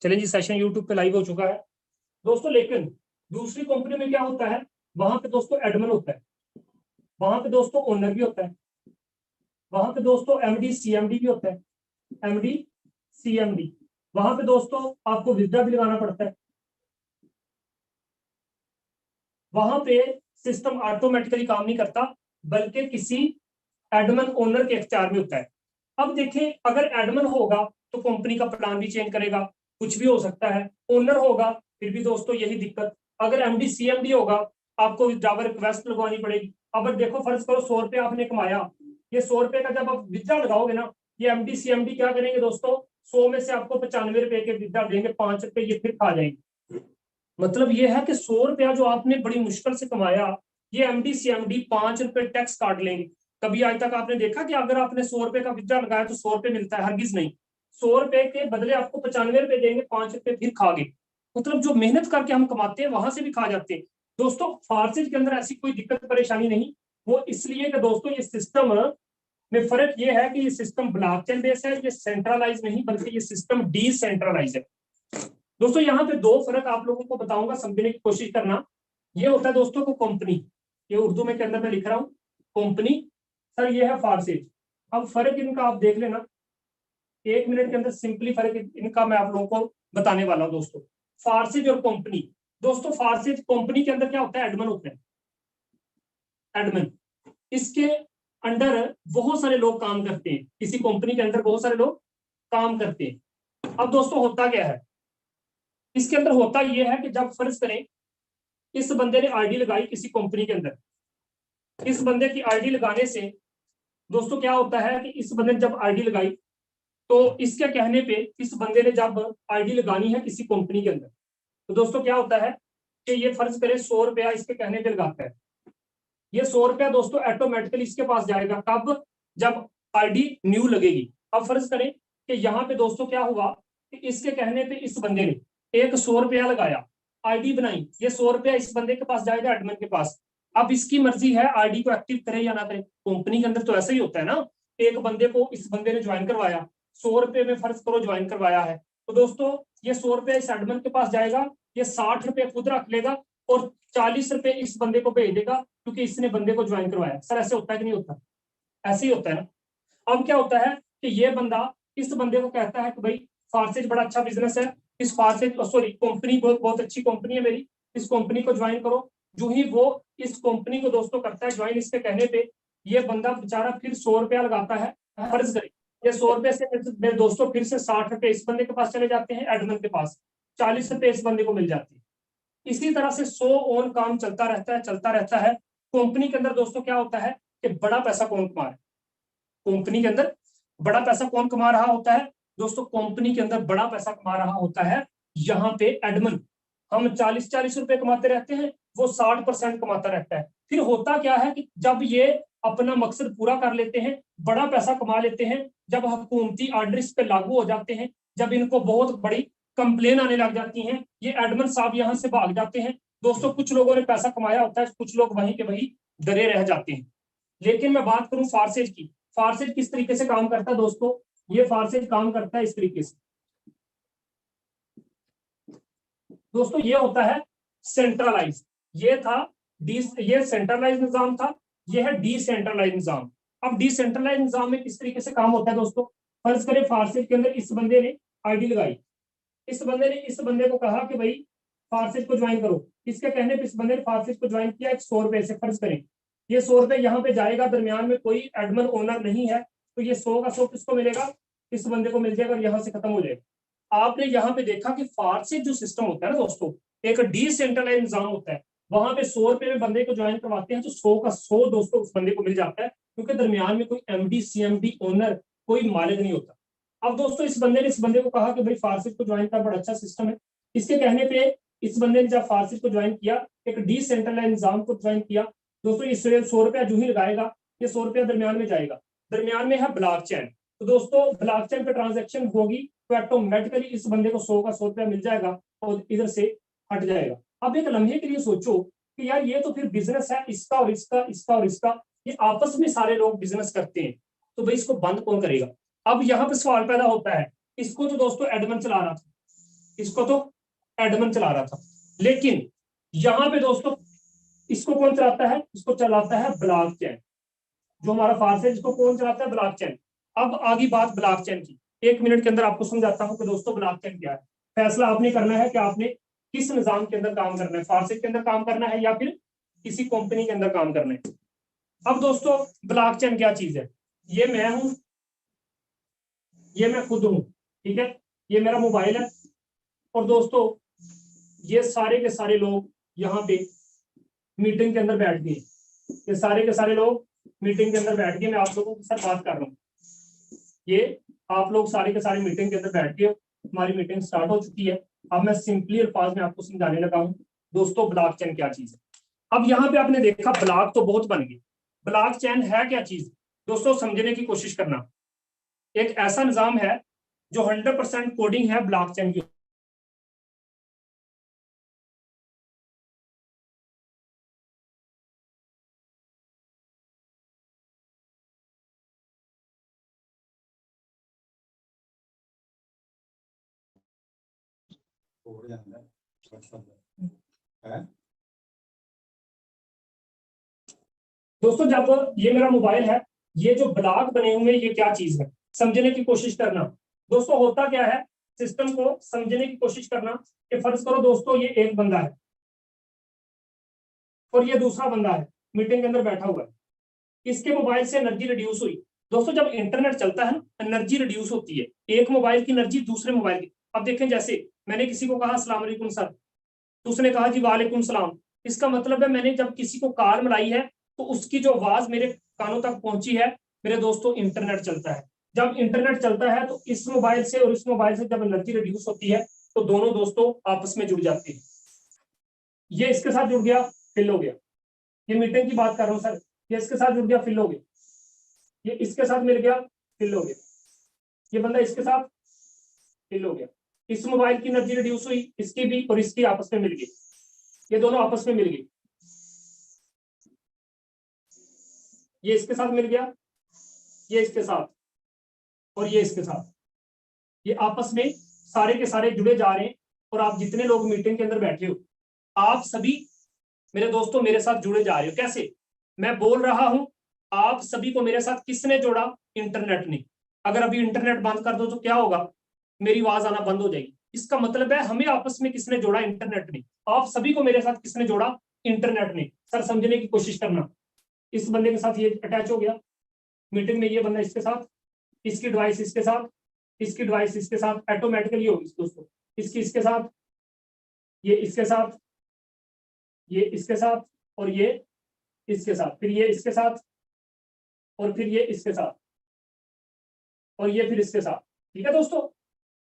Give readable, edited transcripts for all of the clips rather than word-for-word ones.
चलें जी, session YouTube पे live हो चुका है दोस्तों। लेकिन दूसरी कंपनी में क्या होता है, वहां पे दोस्तों एडमिन होता है, वहां पे दोस्तों ओनर भी होता है, वहां पे दोस्तों एमडी सीएमडी भी होता है, एमडी सीएमडी। वहां पे दोस्तों आपको विड्रा भी लगाना पड़ता है। वहां पे सिस्टम ऑटोमेटिकली काम नहीं करता, बल्कि किसी एडमिन ओनर के इख्तियार में होता है। अब देखें, अगर एडमिन होगा तो कंपनी का प्लान भी चेंज करेगा, कुछ भी हो सकता है। ओनर होगा फिर भी दोस्तों यही दिक्कत। अगर एमडी सीएमडी होगा, आपको विड्रॉवल रिक्वेस्ट लगवानी पड़ेगी। अब देखो, फर्ज करो 100 रुपये आपने कमाया, ये 100 रुपये का जब आप विड्रॉ लगाओगे ना, ये एमडी सीएमडी क्या करेंगे दोस्तों, 100 में से आपको 95 रुपए के विड्रॉ देंगे, 5 रुपए ये फिर खा जाएंगे। मतलब ये है कि 100 रुपया जो आपने बड़ी मुश्किल से कमाया, ये एमडी सीएमडी 5 रुपए टैक्स काट लेंगे। कभी आज तक आपने देखा कि अगर आपने 100 रुपए का विड्रॉ लगाया तो 100 रुपए मिलता है? हरगिज नहीं। 100 रुपए के बदले आपको 95 रुपए देंगे, 5 रुपए फिर खा गए। मतलब जो मेहनत करके हम कमाते हैं वहां से भी खा जाते हैं दोस्तों। फार्सेज के अंदर ऐसी कोई दिक्कत परेशानी नहीं, वो इसलिए कि दोस्तों ये सिस्टम में फर्क ये है कि ये सिस्टम ब्लॉकचेन बेस है, ये सेंट्रलाइज नहीं बल्कि ये सिस्टम डिसेंट्रलाइज है। दोस्तों यहाँ पे दो फर्क आप लोगों को बताऊंगा, समझने की कोशिश करना। ये होता है दोस्तों को कंपनी, ये उर्दू में के अंदर मैं लिख रहा हूँ कंपनी, सर ये है फार्सेज। अब फर्क इनका आप देख लेना, 1 मिनट के अंदर सिंपली फर्क इनका मैं आप लोगों को बताने वाला हूँ दोस्तों। फार्सेज और कंपनी, दोस्तों फार्सेज कंपनी के अंदर क्या होता है, एडमिन होता है। एडमिन, इसके अंडर बहुत सारे लोग काम करते हैं, किसी कंपनी के अंदर बहुत सारे लोग काम करते हैं। अब दोस्तों होता क्या है इसके अंदर, होता यह है कि जब फर्ज करें इस बंदे ने आईडी लगाई किसी कंपनी के अंदर, इस बंदे की आईडी लगाने से दोस्तों क्या होता है कि इस बंदे ने जब आईडी लगाई तो इसके कहने पे इस बंदे ने जब आईडी लगानी है किसी कंपनी के अंदर, तो दोस्तों क्या होता है कि ये फर्ज करें 100 रुपया इसके कहने पे लगाता है। ये 100 रुपया दोस्तों ऑटोमेटिकली इसके पास जाएगा, कब? जब आईडी न्यू लगेगी। अब फर्ज करें कि यहाँ पे दोस्तों क्या हुआ कि इसके कहने पे इस बंदे ने एक 100 रुपया लगाया, आईडी बनाई, ये 100 रुपया इस बंदे के पास जाएगा, एडमिन के पास। अब इसकी मर्जी है आईडी को एक्टिव करे या ना करे। कंपनी के अंदर तो ऐसा ही होता है ना, एक बंदे को इस बंदे ने ज्वाइन करवाया, 100 रुपये में फर्ज करो ज्वाइन करवाया है, तो दोस्तों ये 100 रुपया इस एडमिन के पास जाएगा, ये 60 रुपये खुद रख लेगा और 40 रुपये इस बंदे को भेज देगा, क्योंकि इसने बंदे को ज्वाइन करवाया। सर ऐसे होता है कि नहीं होता? ऐसे ही होता है ना। अब क्या होता है कि ये बंदा इस बंदे को कहता है कि भाई फार्सेज बड़ा अच्छा बिजनेस है, इस फार्सेज सॉरी कंपनी बहुत अच्छी कंपनी है मेरी, इस कंपनी को ज्वाइन करो। जो ही वो इस कंपनी को दोस्तों करता है ज्वाइन, इसके कहने पे ये बंदा बेचारा फिर 100 रुपया लगाता है। फर्ज करें ये 100 रुपये से मेरे दोस्तों फिर से 60 रुपये इस बंदे के पास चले जाते हैं, एडमिन के पास 40 रुपये इस बंदे को मिल जाती है। इसी तरह से 100 ऑन काम चलता रहता है, चलता रहता है। कंपनी के अंदर दोस्तों क्या होता है कि बड़ा पैसा कौन कमा रहा है, कंपनी के अंदर बड़ा पैसा कौन कमा रहा होता है दोस्तों, कंपनी के अंदर बड़ा पैसा कमा रहा होता है यहाँ पे एडमिन। हम 40-40 रुपए कमाते रहते हैं, वो 60% कमाता रहता है। फिर होता क्या है कि जब ये अपना मकसद पूरा कर लेते हैं, बड़ा पैसा कमा लेते हैं, जब हुकूमती आर्डर इस पे लागू हो जाते हैं, जब इनको बहुत बड़ी कंप्लेन आने लग जाती हैं, ये एडमिन साहब यहाँ से भाग जाते हैं दोस्तों। कुछ लोगों ने पैसा कमाया होता है, कुछ लोग वहीं के वहीं डरे रह जाते हैं। लेकिन मैं बात करूं फार्सेज की, फार्सेज किस तरीके से काम करता है दोस्तों, ये फार्सेज काम करता है इस तरीके से दोस्तों। ये होता है सेंट्रलाइज, ये था ये सेंट्रलाइज निजाम था, ये है डिसेंट्रलाइज निजाम। अब डिसेंट्रलाइज निजाम में किस तरीके से काम होता है दोस्तों, फर्ज करें फार्सेज के अंदर इस बंदे ने आईडी लगाई, इस बंदे ने इस बंदे को कहा कि भाई फार्सेज को ज्वाइन करो, इसके कहने पे इस बंदे ने फार्सेज को ज्वाइन किया 100 रुपए से। फर्ज करें ये 100 रुपए यहाँ पे जाएगा, दरमियान में कोई एडमिन ओनर नहीं है, तो ये 100 का 100 किसको मिलेगा, इस बंदे को मिल जाएगा और यहाँ से खत्म हो जाएगा। आपने यहाँ पे देखा कि फार्सेज जो सिस्टम होता है ना दोस्तों, एक डिसेंट्रलाइज निजाम होता है। वहां पे 100 रुपए में बंदे को ज्वाइन करवाते हैं तो 100 का 100 दोस्तों उस बंदे को मिल जाता है, क्योंकि दरमियान में कोई एमडी सीएमडी ओनर कोई मालिक नहीं होता। अब दोस्तों इस बंदे ने इस बंदे को कहा कि भाई फार्सेज को ज्वाइन कर, बड़ा अच्छा सिस्टम है। इसके कहने पे इस बंदे ने जब फार्सेज को ज्वाइन किया, एक डिसेंट्रलाइज निजाम को ज्वाइन किया दोस्तों, इस 100 रुपया जो ही लगाएगा, ये 100 रुपया दरमियान में जाएगा। दरमियान में है ब्लॉकचेन, तो दोस्तों ब्लॉकचेन पे ट्रांजैक्शन होगी तो ऑटोमेटिकली इस बंदे को 100 का 100 रुपया मिल जाएगा और इधर से हट जाएगा। अब एक लम्हे के लिए सोचो कि यार ये तो फिर बिजनेस है, इसका और इसका, इसका और इसका, ये आपस में सारे लोग बिजनेस करते हैं, तो भाई इसको बंद कौन करेगा? अब यहाँ पे सवाल पैदा होता है, इसको तो दोस्तों एडमिन चला रहा था, इसको तो एडमन चला रहा था, लेकिन यहां पे दोस्तों इसको कौन चलाता है, इसको चलाता है ब्लॉकचेन। जो हमारा फार्स है इसको कौन चलाता है, ब्लॉकचेन। अब आगे बात ब्लॉकचेन की, 1 मिनट के अंदर आपको समझाता हूं कि दोस्तों ब्लॉकचेन क्या है। फैसला आपने करना है कि आपने किस निजाम के अंदर काम करना है, फार्स के अंदर काम करना है या फिर किसी कंपनी के अंदर काम करना है। अब दोस्तों ब्लॉकचेन क्या चीज है, ये मैं हूं, ये मैं खुद हूं, ठीक है, ये मेरा मोबाइल है, और दोस्तों ये सारे के सारे लोग यहाँ पे मीटिंग के अंदर बैठ गए, ये सारे के सारे लोग मीटिंग के अंदर बैठ गए, मैं आप लोगों के साथ बात कर रहा हूँ, ये आप लोग सारे के सारे मीटिंग के अंदर बैठ गए, हमारी मीटिंग स्टार्ट हो चुकी है। अब मैं सिंपली अल्फाज में आपको समझाने लगा हूँ दोस्तों ब्लॉकचेन क्या चीज है। अब यहाँ पे आपने देखा ब्लॉक तो बहुत बन गए, ब्लॉकचेन है क्या चीज दोस्तों, समझने की कोशिश करना। एक ऐसा निजाम है जो 100% कोडिंग है ब्लॉकचेन की। दोस्तों जब ये मेरा मोबाइल है, ये जो ब्लॉक बने हुए ये क्या चीज है, समझने की कोशिश करना। दोस्तों होता क्या है, सिस्टम को समझने की कोशिश करना कि फर्ज करो दोस्तों ये एक बंदा है और ये दूसरा बंदा है, मीटिंग के अंदर बैठा हुआ है, इसके मोबाइल से एनर्जी रिड्यूस हुई। दोस्तों जब इंटरनेट चलता है ना, एनर्जी रिड्यूस होती है, एक मोबाइल की एनर्जी दूसरे मोबाइल की। अब देखें जैसे मैंने किसी को कहा अस्सलाम वालेकुम सर, तो उसने कहा जी वालेकुम सलाम, इसका मतलब है मैंने जब किसी को कॉल मिलाई है तो उसकी जो आवाज मेरे कानों तक पहुंची है। मेरे दोस्तों इंटरनेट चलता है, जब इंटरनेट चलता है तो इस मोबाइल से और इस मोबाइल से जब एनर्जी रिड्यूस होती है तो दोनों दोस्तों आपस में जुड़ जाते हैं। ये इसके साथ जुड़ गया, फिल हो गया, ये मीटिंग की बात कर रहा हूँ सर, ये इसके साथ जुड़ गया, फिल हो गया, ये इसके साथ मिल गया, फिल हो गया, ये बंदा इसके साथ फिल हो गया। इस मोबाइल की एनर्जी रिड्यूस हुई, इसकी भी और इसकी आपस में मिल गई, ये दोनों आपस में मिल गई, ये इसके साथ मिल गया, ये इसके साथ और ये इसके साथ, ये आपस में सारे के सारे जुड़े जा रहे हैं। और आप जितने लोग मीटिंग के अंदर बैठे हो आप सभी मेरे दोस्तों मेरे साथ जुड़े जा रहे हो। कैसे, मैं बोल रहा हूं, आप सभी को मेरे साथ किसने जोड़ा, इंटरनेट ने। अगर अभी इंटरनेट बंद कर दो तो क्या होगा, मेरी आवाज आना बंद हो जाएगी। इसका मतलब है हमें आपस में किसने जोड़ा, इंटरनेट ने। आप सभी को मेरे साथ किसने जोड़ा, इंटरनेट ने। सर समझने की कोशिश करना, इस बंदे के साथ ये अटैच हो गया मीटिंग में, ये बंदा इसके साथ, इसकी डिवाइस इसके साथ, इसकी डिवाइस इसके साथ, ऑटोमेटिकली होगी दोस्तों, इसकी इसके साथ, ये इसके साथ, ये इसके साथ और ये इसके साथ, फिर ये इसके साथ और फिर ये इसके साथ और ये फिर इसके साथ। ठीक है दोस्तों,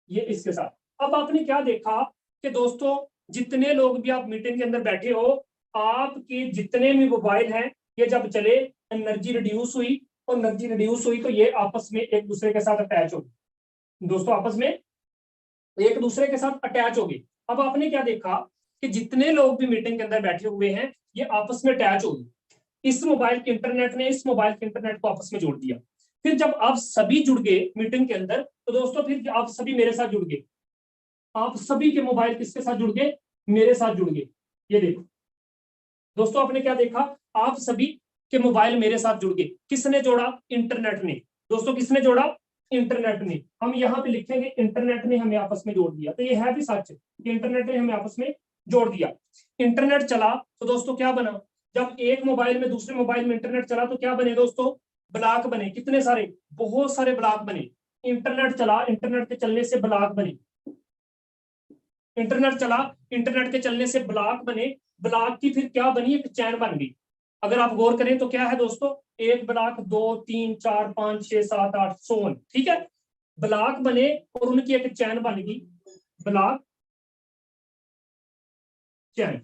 ये इसके साथ। अब आपने क्या देखा कि दोस्तों जितने लोग भी आप मीटिंग के अंदर बैठे हो, आपके जितने भी मोबाइल हैं, ये जब चले एनर्जी रिड्यूस हुई, और एनर्जी रिड्यूस हुई तो ये आपस में एक दूसरे के साथ अटैच हो गए दोस्तों, आपस में एक दूसरे के साथ अटैच हो गए। अब आपने क्या देखा कि जितने लोग भी मीटिंग के अंदर बैठे हुए हैं ये आपस में अटैच हो गए। इस मोबाइल के इंटरनेट ने इस मोबाइल के इंटरनेट को आपस में जोड़ दिया। फिर जब आप सभी जुड़ गए मीटिंग के अंदर तो दोस्तों फिर आप सभी मेरे साथ जुड़ गए, आप सभी के मोबाइल किसके साथ जुड़ गए, मेरे साथ जुड़ गए। ये देखो दोस्तों आपने क्या देखा, आप सभी के मोबाइल मेरे साथ जुड़ गए, किसने जोड़ा, इंटरनेट ने। दोस्तों किसने जोड़ा, इंटरनेट ने। हम यहाँ पे लिखेंगे इंटरनेट ने हमें आपस में जोड़ दिया, तो ये है भी सच कि इंटरनेट ने हमें आपस में जोड़ दिया। इंटरनेट चला तो दोस्तों क्या बना, जब एक मोबाइल में दूसरे मोबाइल में इंटरनेट चला तो क्या बने दोस्तों, ब्लॉक बने। कितने सारे, बहुत सारे ब्लॉक बने। इंटरनेट चला, इंटरनेट के चलने से ब्लॉक बने, इंटरनेट चला, इंटरनेट के चलने से ब्लॉक बने, ब्लॉक की फिर क्या बनी, एक चैन बन गई। अगर आप गौर करें तो क्या है दोस्तों, एक ब्लॉक, 2 3 4 5 6 7 8 सोन, ठीक है, ब्लॉक बने और उनकी एक चैन बन गई, ब्लॉक चैन।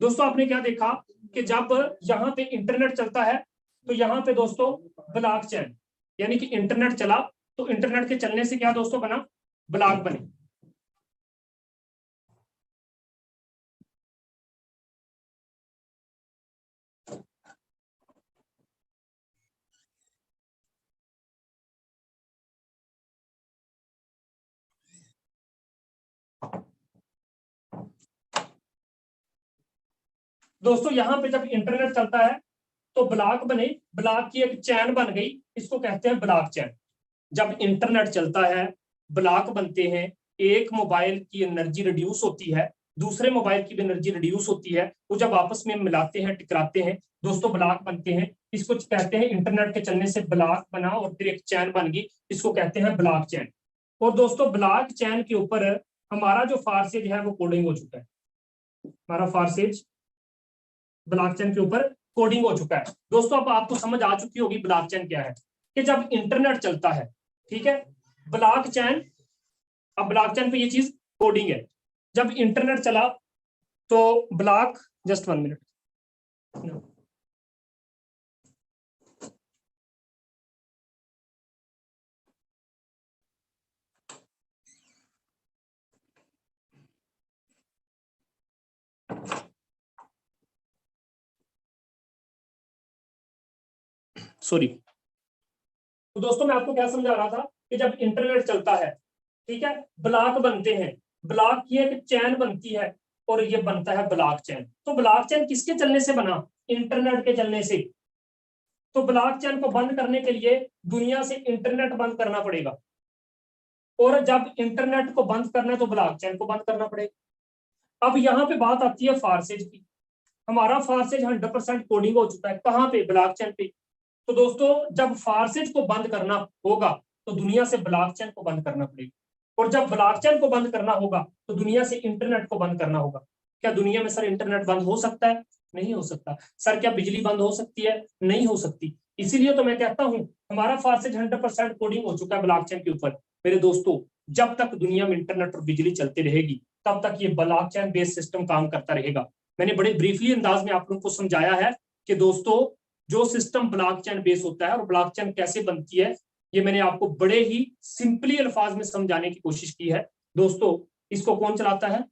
दोस्तों आपने क्या देखा कि जब यहाँ पे इंटरनेट चलता है तो यहाँ पे दोस्तों ब्लॉक चैन, यानी कि इंटरनेट चला तो इंटरनेट के चलने से क्या दोस्तों बना, ब्लॉक बने। दोस्तों यहाँ पे जब इंटरनेट चलता है तो ब्लॉक बने, ब्लॉक की एक चैन बन गई, इसको कहते हैं ब्लॉक चैन। जब इंटरनेट चलता है ब्लॉक बनते हैं, एक मोबाइल की एनर्जी रिड्यूस होती है, दूसरे मोबाइल की भी एनर्जी रिड्यूस होती है, वो जब आपस में मिलाते हैं टकराते हैं दोस्तों ब्लॉक बनते हैं। इसको कहते हैं इंटरनेट के चलने से ब्लॉक बना और फिर एक चैन बन गई, इसको कहते हैं ब्लॉक चैन। और दोस्तों ब्लॉक चैन के ऊपर हमारा जो फारसेज है वो कोडिंग हो चुका है, हमारा फारसेज ब्लॉकचेन के ऊपर कोडिंग हो चुका है। दोस्तों अब आपको समझ आ चुकी होगी ब्लॉकचेन क्या है, कि जब इंटरनेट चलता है, ठीक है, ब्लॉकचेन, अब ब्लॉकचेन पे ये चीज कोडिंग है। जब इंटरनेट चला तो ब्लॉक, जस्ट 1 मिनट, सॉरी। तो दोस्तों मैं आपको क्या समझा रहा था कि जब इंटरनेट चलता है, ठीक है, ब्लॉक बनते हैं, ब्लॉक की एक चैन बनती है और ये बनता है ब्लॉक चैन। तो ब्लॉक चैन किसके चलने से बना? इंटरनेट के चलने से। तो ब्लॉक चैन को बंद करने के लिए दुनिया से इंटरनेट बंद करना पड़ेगा, और जब इंटरनेट को बंद करना है तो ब्लॉक चैन को बंद करना पड़ेगा। अब यहाँ पे बात आती है फारसेज की। हमारा फारसेज 100% कोडिंग हो चुका है, कहाँ पे? ब्लॉकचेन पे। तो दोस्तों जब फारसेज को बंद करना होगा तो दुनिया से ब्लॉकचेन को बंद करना पड़ेगा, और जब ब्लॉकचेन को बंद करना होगा तो दुनिया से इंटरनेट को बंद करना होगा। क्या दुनिया में सर इंटरनेट बंद हो सकता है? नहीं हो सकता। सर क्या बिजली बंद हो सकती है? नहीं हो सकती। इसीलिए तो मैं कहता हूं हमारा फारसेज 100% कोडिंग हो चुका है ब्लॉकचेन के ऊपर। मेरे दोस्तों जब तक दुनिया में इंटरनेट और बिजली चलती रहेगी तब तक ये ब्लॉकचेन बेस्ड सिस्टम काम करता रहेगा। मैंने बड़े ब्रीफली अंदाज में आप लोगों को समझाया है कि दोस्तों जो सिस्टम ब्लॉकचेन बेस होता है और ब्लॉकचेन कैसे बनती है, ये मैंने आपको बड़े ही सिंपली अल्फाज में समझाने की कोशिश की है। दोस्तों इसको कौन चलाता है?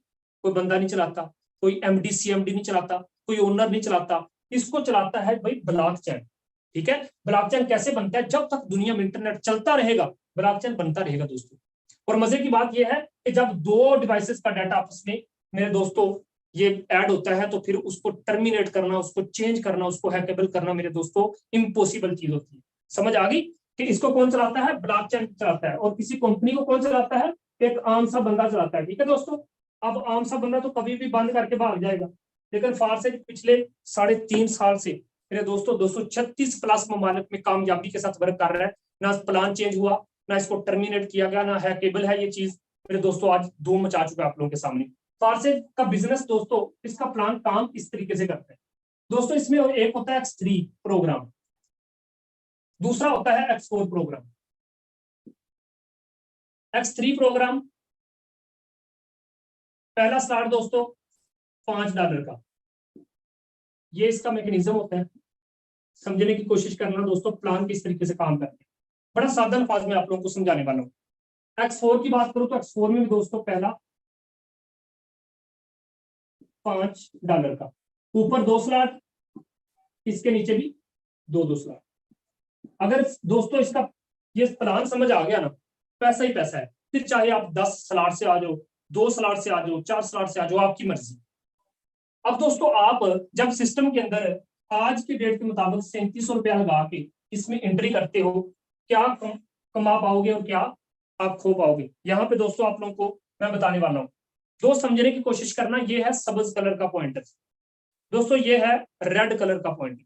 कोई बंदा नहीं चलाता, कोई एमडी सीएमडी नहीं चलाता, कोई ओनर नहीं चलाता, इसको चलाता है भाई ब्लॉकचेन। ठीक है, ब्लॉकचेन कैसे बनता है? जब तक दुनिया में इंटरनेट चलता रहेगा ब्लॉकचेन बनता रहेगा दोस्तों। और मजे की बात यह है कि जब दो डिवाइसेस का डाटा आपस में मेरे दोस्तों ये ऐड होता है तो फिर उसको टर्मिनेट करना, उसको चेंज करना, उसको हैकेबल करना मेरे दोस्तों इम्पॉसिबल चीज होती है। समझ आ गई कि इसको कौन चलाता है? ब्लॉकचेन चलाता है। और किसी कंपनी को कौन चलाता है? एक आम सा बंदा चलाता है। ठीक है दोस्तों, अब आम सा बंदा तो कभी भी बंद करके भाग जाएगा, लेकिन फारसेज पिछले 3.5 साल से मेरे दोस्तों 236 प्लस ममालिक में कामयाबी के साथ वर्क कर रहा है। ना प्लान चेंज हुआ, ना इसको टर्मिनेट किया गया, ना हैकेबल है ये चीज। मेरे दोस्तों आज धूम मचा चुका है आप लोगों के सामने। फारसेज का बिजनेस दोस्तों, इसका प्लान काम इस तरीके से करता है दोस्तों। इसमें एक होता है X3 प्रोग्राम, दूसरा होता है X4 प्रोग्राम। X3 प्रोग्राम पहला स्टार्ट दोस्तों $5 का, ये इसका मैकेनिज्म होता है। समझने की कोशिश करना दोस्तों प्लान किस तरीके से काम करते हैं, बड़ा सादा अल्फाज में आप लोगों को समझाने वाला हूँ। X4 की बात करूं तो X4 में दोस्तों पहला $5 का, ऊपर 2 स्लॉट, इसके नीचे भी दो स्लॉट। अगर दोस्तों इसका ये प्लान समझ आ गया ना, पैसा ही पैसा है। फिर चाहे आप 10 स्लॉट से आ जाओ, 2 स्लॉट से आ जाओ, 4 स्लॉट से आ जाओ, आपकी मर्जी। अब दोस्तों आप जब सिस्टम के अंदर आज के डेट के मुताबिक 3700 रुपया लगा के इसमें एंट्री करते हो, क्या कमा पाओगे और क्या आप खो पाओगे, यहाँ पे दोस्तों आप लोगों को मैं बताने वाला हूँ। दोस्त समझने की कोशिश करना, ये है सब्ज कलर का पॉइंटर दोस्तों, ये है रेड कलर का पॉइंटर।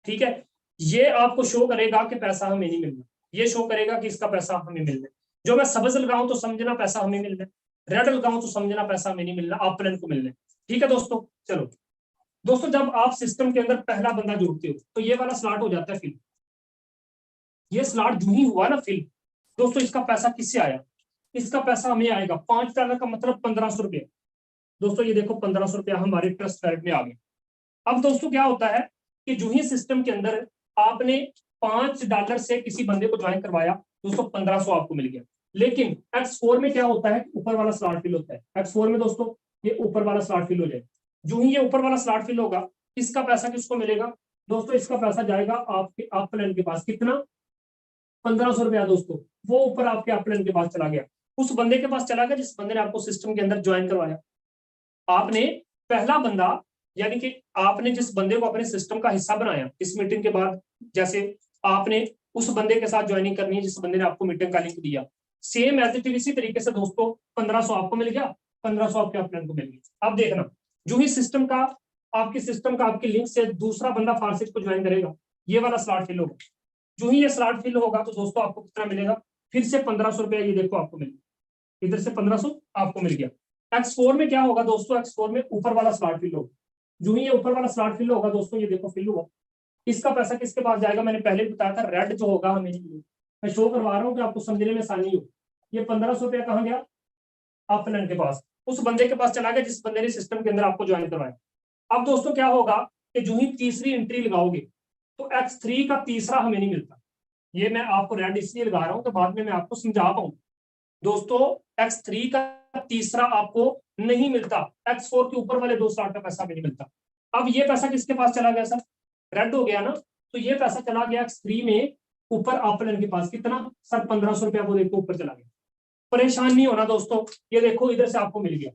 ठीक है, ये आपको शो करेगा कि पैसा हमें नहीं मिलना, ये शो करेगा कि इसका पैसा हमें मिलना। जो मैं सब्ज लगाऊं तो समझना पैसा हमें मिलना, रेड लगाऊं तो समझना पैसा हमें नहीं मिलना, आप प्लान को मिलना। ठीक है दोस्तों, चलो दोस्तों जब आप सिस्टम के अंदर पहला बंदा जोड़ते हो तो ये वाला स्लॉट हो जाता है फिल। ये स्लॉट जो ही हुआ ना फिल, दोस्तों इसका पैसा किससे आया? इसका पैसा हमें आएगा $5 का, मतलब 1500 रुपया। दोस्तों ये देखो 1500 रुपया हमारे ट्रस्ट वैलेट में आ गए। अब दोस्तों क्या होता है कि जो ही सिस्टम के अंदर आपने $5 से किसी बंदे को ज्वाइन करवाया, दोस्तों 1500 आपको मिल गया। लेकिन X4 में क्या होता है, ऊपर वाला स्लॉट फिल होता है। X4 में दोस्तों ये ऊपर वाला स्लॉट फिल हो जाए, जो ही ये ऊपर वाला स्लॉट फिल होगा, इसका पैसा किसको मिलेगा? दोस्तों इसका पैसा जाएगा आपके अपलाइन के पास। कितना? 1500 रुपया दोस्तों, वो ऊपर आपके अपलाइन के पास चला गया, उस बंदे के पास चला गया जिस बंदे ने आपको सिस्टम के अंदर ज्वाइन करवाया। आपने पहला बंदा यानी कि आपने जिस बंदे को अपने सिस्टम का हिस्सा बनाया इस मीटिंग के बाद, जैसे आपने उस बंदे के साथ ज्वाइनिंग करनी है जिस बंदे ने आपको मीटिंग का लिंक दिया, सेम एज इट इज इसी तरीके से दोस्तों 1500 आपको मिल गया, 1500 आपके अपने को मिल गया। अब देखना, जो ही सिस्टम का आपके लिंक से दूसरा बंदा फारसिट को ज्वाइन करेगा, ये वाला स्लॉट फिल होगा। जो ही ये स्लॉट फिल होगा तो दोस्तों आपको कितना मिलेगा, फिर से 1500 रुपया, ये देखो आपको मिल गया, इधर से 1500 आपको मिल गया। X4 में क्या होगा दोस्तों, X4 में ऊपर वाला स्लॉट फिल होगा। जो ही ये ऊपर वाला स्लॉट फिल होगा दोस्तों, ये देखो फिल हुआ, इसका पैसा किसके पास जाएगा, मैंने पहले भी बताया था, रेड जो होगा हमें, मैं शो करवा रहा हूँ कि आपको समझने में आसानी हो। ये 1500 रुपया कहाँ गया, अपलन के पास, उस बंदे के पास चला गया जिस बंदे ने सिस्टम के अंदर आपको ज्वाइन करवाया। अब दोस्तों क्या होगा कि जो ही तीसरी एंट्री लगाओगे तो X3 का तीसरा हमें नहीं मिलता। ये मैं आपको रेड इसलिए लगा रहा हूं तो बाद में मैं आपको समझा पाऊं। दोस्तों X3 का तीसरा आपको नहीं मिलता, X4 के ऊपर वाले 2 स्लॉट का पैसा भी नहीं मिलता। अब ये पैसा किसके पास चला गया सर, रेड हो गया ना, तो ये पैसा चला गया X3 में ऊपर अपलन के पास, कितना सर 1500 रुपया, वो देखो ऊपर चला गया। परेशान नहीं होना दोस्तों, ये देखो इधर से आपको मिल गया,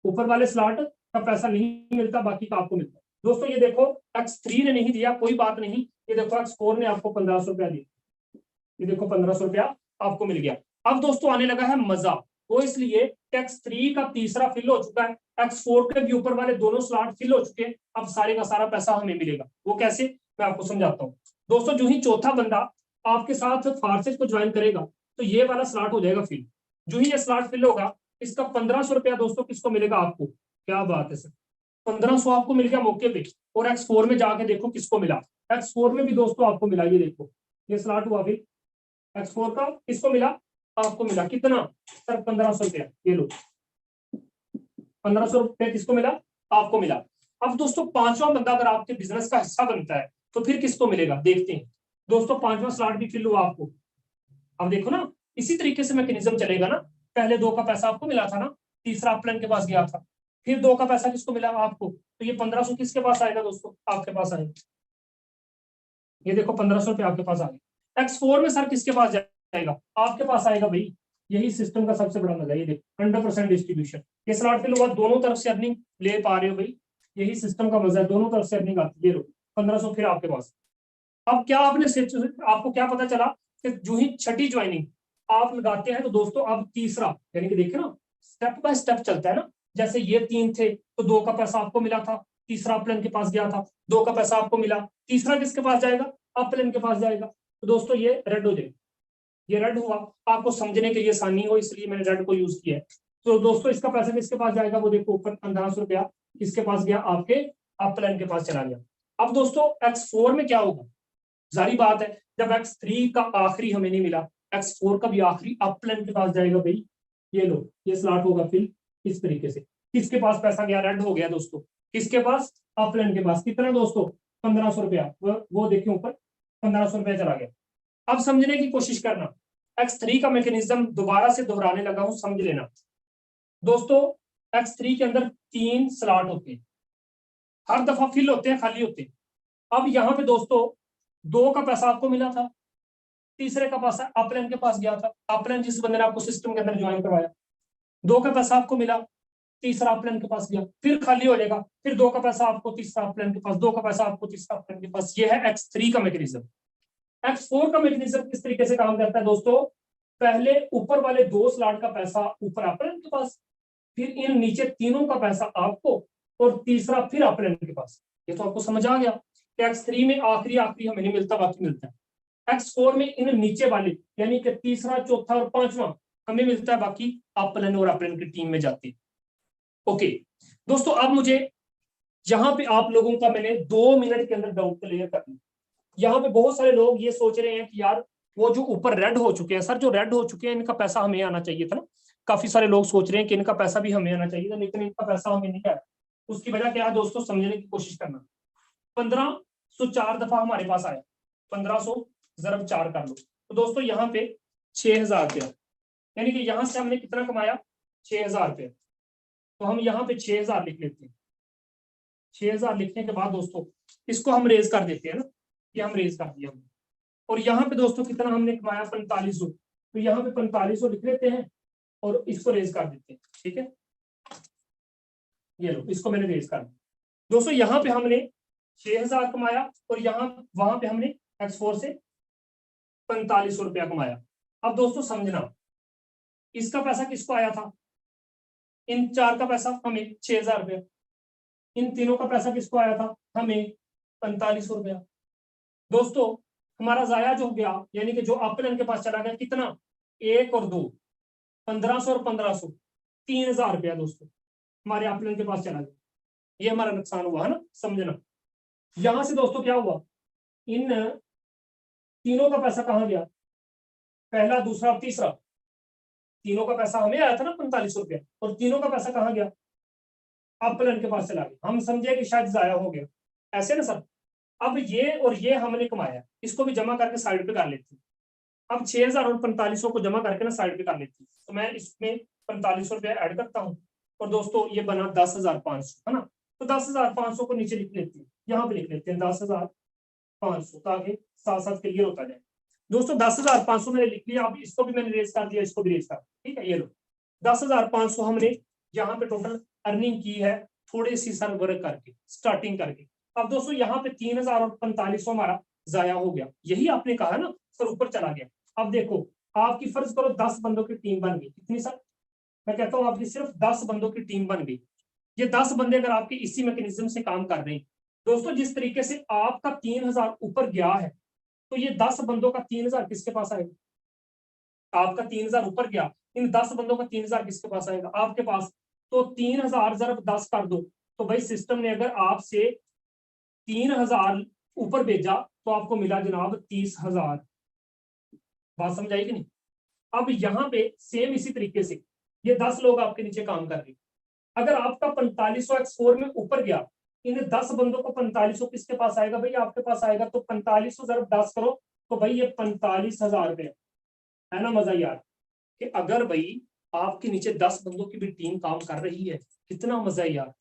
ऊपर वाले स्लॉट का पैसा नहीं मिलता, बाकी का आपको मिलता है। दोस्तों ये देखो X3 ने नहीं दिया, कोई बात नहीं, ये देखो X4 ने आपको 1500 रुपया दिया, ये देखो 1500 रुपया आपको मिल गया। अब दोस्तों आने लगा है मजा, वो इसलिए X3 का तीसरा फिल हो चुका है, X4 के भी ऊपर वाले दोनों स्लॉट फिल हो चुके हैं, अब सारे का सारा पैसा हमें मिलेगा। वो कैसे, मैं आपको समझाता हूँ। दोस्तों जो ही चौथा बंदा आपके साथ फारसिट को ज्वाइन करेगा तो ये वाला स्लॉट हो जाएगा फिल। जो ही ये स्लॉट फिल होगा, इसका 1500 रुपया दोस्तों किसको मिलेगा, आपको। क्या बात है सर, 1500 आपको मिल गया मौके पे। और X4 में जाके देखो किसको मिला, X4 में भी दोस्तों आपको मिला, ये देखो ये स्लॉट हुआ फिर X4 का, किसको मिला, आपको मिला, कितना सर 1500 रुपया, ये लो 1500 रुपया किसको मिला, आपको मिला। अब दोस्तों पांचवा बंदा अगर आपके बिजनेस का हिस्सा बनता है तो फिर किसको मिलेगा, देखते हैं। दोस्तों पांचवा स्लॉट भी फिल हुआ आपको। अब देखो ना, इसी तरीके से मैकेनिज्म चलेगा ना, पहले 2 का पैसा आपको मिला था ना, तीसरा अपलन के पास गया था, फिर 2 का पैसा किसको मिला, आपको, तो ये 1500 किसके पास आएगा दोस्तों, आपके पास आएगा। ये देखो 1500 रुपये आपके पास आ गए। X4 में सर किसके पास जाएगा, आपके पास आएगा भाई। यही सिस्टम का सबसे बड़ा मजा है, ये देखो 100% डिस्ट्रीब्यूशन, ये स्लॉट फिल हुआ, दोनों तरफ से अर्निंग ले पा रहे हो भाई, यही सिस्टम का मजा है, दोनों तरफ से अर्निंग आती है। ये लो 1500 फिर आपके पास। अब क्या आपको क्या पता चला कि जो ही छठी ज्वाइनिंग आप लगाते हैं तो दोस्तों अब तीसरा, यानी कि देखिए ना स्टेप बाय स्टेप चलता है ना, जैसे ये 3 थे तो 2 का पैसा आपको मिला था, तीसरा अपलन के पास गया था, 2 का पैसा आपको मिला, तीसरा किसके पास जाएगा, अपलन के पास जाएगा। तो दोस्तों ये रेड हो जाएगा, ये रेड हुआ, आपको समझने के लिए आसानी हो इसलिए मैंने रेड को यूज किया है। तो दोस्तों इसका पैसा किसके पास जाएगा, वो देखो ऊपर 1500 रुपया किसके पास गया, आपके अपलन के पास चला गया। अब दोस्तों X4 में क्या होगा, जारी बात है, जब X3 का आखिरी हमें नहीं मिला, X4 का भी आखिरी अपलन के पास जाएगा भाई। ये लो ये स्लॉट होगा फिर इस तरीके से, किसके पास पैसा गया, रेड हो गया दोस्तों, किसके पास, अपलन के पास, कितना दोस्तों 1500 रुपया, वो देखिए ऊपर 1500 रुपया चला गया। अब समझने की कोशिश करना, X3 का मैकेनिज्म दोबारा से दोहराने लगा हूं, समझ लेना दोस्तों। X3 के अंदर 3 स्लॉट होते हैं, हर दफा फिल होते हैं, खाली होते हैं। अब यहाँ पे दोस्तों 2 का पैसा आपको मिला था, तीसरे का पैसा अपलन के पास गया था, अपलन जिस बंदे ने आपको सिस्टम के अंदर ज्वाइन करवाया, 2 का पैसा आपको मिला, तीसरा अपलन के पास गया, फिर खाली हो जाएगा, फिर 2 का पैसा आपको, तीसरा अपलन के पास, 2 का पैसा आपको, तीसरा अपलन के पास। ये है X3 का मैकेनिज्म। X4 का मैकेनिज्म किस तरीके से काम करता है दोस्तों, पहले ऊपर वाले 2 स्लॉट का पैसा ऊपर अपलन के पास, फिर इन नीचे तीनों का पैसा आपको, और तीसरा फिर अपलन के पास। ये तो आपको समझ आ गया कि X3 में आखिरी हमें नहीं मिलता, बाकी मिलता है। X4 में इन नीचे वाले यानी कि तीसरा, चौथा और पांचवा हमें मिलता है, बाकी अपलन और अपलन की टीम में जाते हैं। ओके दोस्तों, अब मुझे यहाँ पे आप लोगों का मैंने 2 मिनट के अंदर डाउट क्लियर करना। यहाँ पे बहुत सारे लोग ये सोच रहे हैं कि यार वो जो ऊपर रेड हो चुके हैं, सर जो रेड हो चुके हैं इनका पैसा हमें आना चाहिए था ना। काफी सारे लोग सोच रहे हैं कि इनका पैसा भी हमें आना चाहिए था, लेकिन इनका पैसा हमें नहीं आया। उसकी वजह क्या है दोस्तों, समझने की कोशिश करना। 1504 दफा हमारे पास आया, 1500 ज़रब 4 कर लो, तो दोस्तों यहाँ पे 6000 रुपया, यानी कि यहाँ से हमने कितना कमाया, 6000 रुपया। तो हम यहाँ पे 6000 लिख लेते हैं। 6000 लिखने के बाद दोस्तों इसको हम रेज कर देते हैं ना, ये हम रेज कर दिया हमने। और यहाँ पे दोस्तों कितना हमने कमाया, 4500, तो यहाँ पे 4500 लिख लेते हैं और इसको रेज कर देते हैं। ठीक है, ये लो इसको मैंने रेज कर दिया। दोस्तों यहाँ पे हमने 6000 कमाया और वहां पे हमने X4 से 4500 रुपया कमाया। अब दोस्तों समझना, इसका पैसा किसको आया था? इन 4 का पैसा हमें 6000 रुपया, इन तीनों का पैसा किसको आया था? हमें 4500 रुपया। दोस्तों हमारा जाया जो हो गया, यानी कि जो अपलन के पास चला गया, कितना? 1 और 2, 1500 और 1500, 3000 रुपया दोस्तों हमारे अपलन के पास चला गया। ये हमारा नुकसान हुआ है ना, समझना। यहां से दोस्तों क्या हुआ, इन तीनों का पैसा कहां गया? पहला, दूसरा, तीसरा, तीनों का पैसा हमें आया था ना 4500 रुपया, और तीनों का पैसा कहां गया? अपलन के पास चला गया। हम समझे कि शायद जाया हो गया, ऐसे ना सर। अब ये और ये हमने कमाया, इसको भी जमा करके साइड पे कर लेते हैं। अब 6000 और 4500 को जमा करके ना साइड पे कर लेते हैं, तो मैं इसमें 4500 रुपया ऐड करता हूँ, और दोस्तों ये बना 10,500, है ना। तो 10,500 को नीचे लिख लेते हैं, यहाँ पे लिख लेते हैं 10,500, ताकि साथ साथ क्लियर होता जाए। दोस्तों 10,500 मैंने लिख लिया। अब इसको भी मैंने रेज कर दिया, इसको भी रेज कर, ठीक है। ये लो 10,500 हमने यहाँ पे टोटल अर्निंग की है, थोड़ी सी सर वर्क करके, स्टार्टिंग करके। अब दोस्तों यहाँ पे 3000 और 4500 हमारा जाया हो गया, यही आपने कहा ना सर, ऊपर चला गया। अब देखो, आपकी फर्ज करो 10 बंदों की टीम बन गई, कितनी सर? मैं कहता हूँ आपकी सिर्फ 10 बंदों की टीम बन गई। ये 10 बंदे अगर आपके इसी मैकेनिज्म से काम कर रहे हैं दोस्तों, जिस तरीके से आपका 3000 ऊपर गया है, तो ये 10 बंदों का 3000 किसके पास आएगा? आपका 3000 ऊपर गया, इन 10 बंदों का 3000 किसके पास आएगा? आपके पास। तो 3000 जब 10 कर दो, तो भाई सिस्टम ने अगर आपसे 3000 ऊपर भेजा, तो आपको मिला जनाब 30,000। बात समझ आई कि नहीं? अब यहाँ पे सेम इसी तरीके से ये 10 लोग आपके नीचे काम कर रहे हैं। अगर आपका 4500 X4 में ऊपर गया, इन 10 बंदों को 4500 किसके पास आएगा? भाई आपके पास आएगा। तो 4500 जब 10 करो, तो भाई ये 45,000 रुपये, है ना। मजा यार कि अगर भाई आपके नीचे 10 बंदों की भी टीम काम कर रही है, कितना मजा है यार।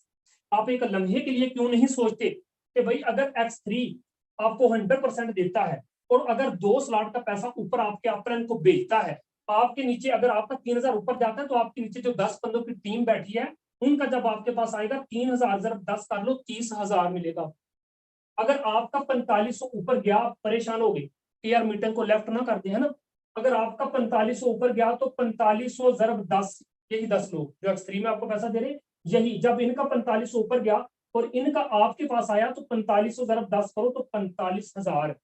आप एक लम्हे के लिए क्यों नहीं सोचते कि भाई अगर X3 आपको 100% देता है, और अगर 2 स्लॉट का पैसा ऊपर आपके अपलाइन को बेचता है, आपके नीचे अगर आपका 3000 ऊपर जाता है, तो आपके नीचे जो 10 बंदों की टीम बैठी है, उनका जब आपके पास आएगा 3000 जब 10 कर लो, 30,000 मिलेगा। अगर आपका 4500 ऊपर गया, आप परेशान हो गए कि यार मीटर को लेफ्ट ना कर दे, है ना। अगर आपका 4500 ऊपर गया, तो 4500 जरब 10, यही 10 लोग जो X3 में आपको पैसा दे रहे, यही जब इनका 4500 ऊपर गया और इनका आपके पास आया, तो 4500 जरब 10 करो तो 45,000।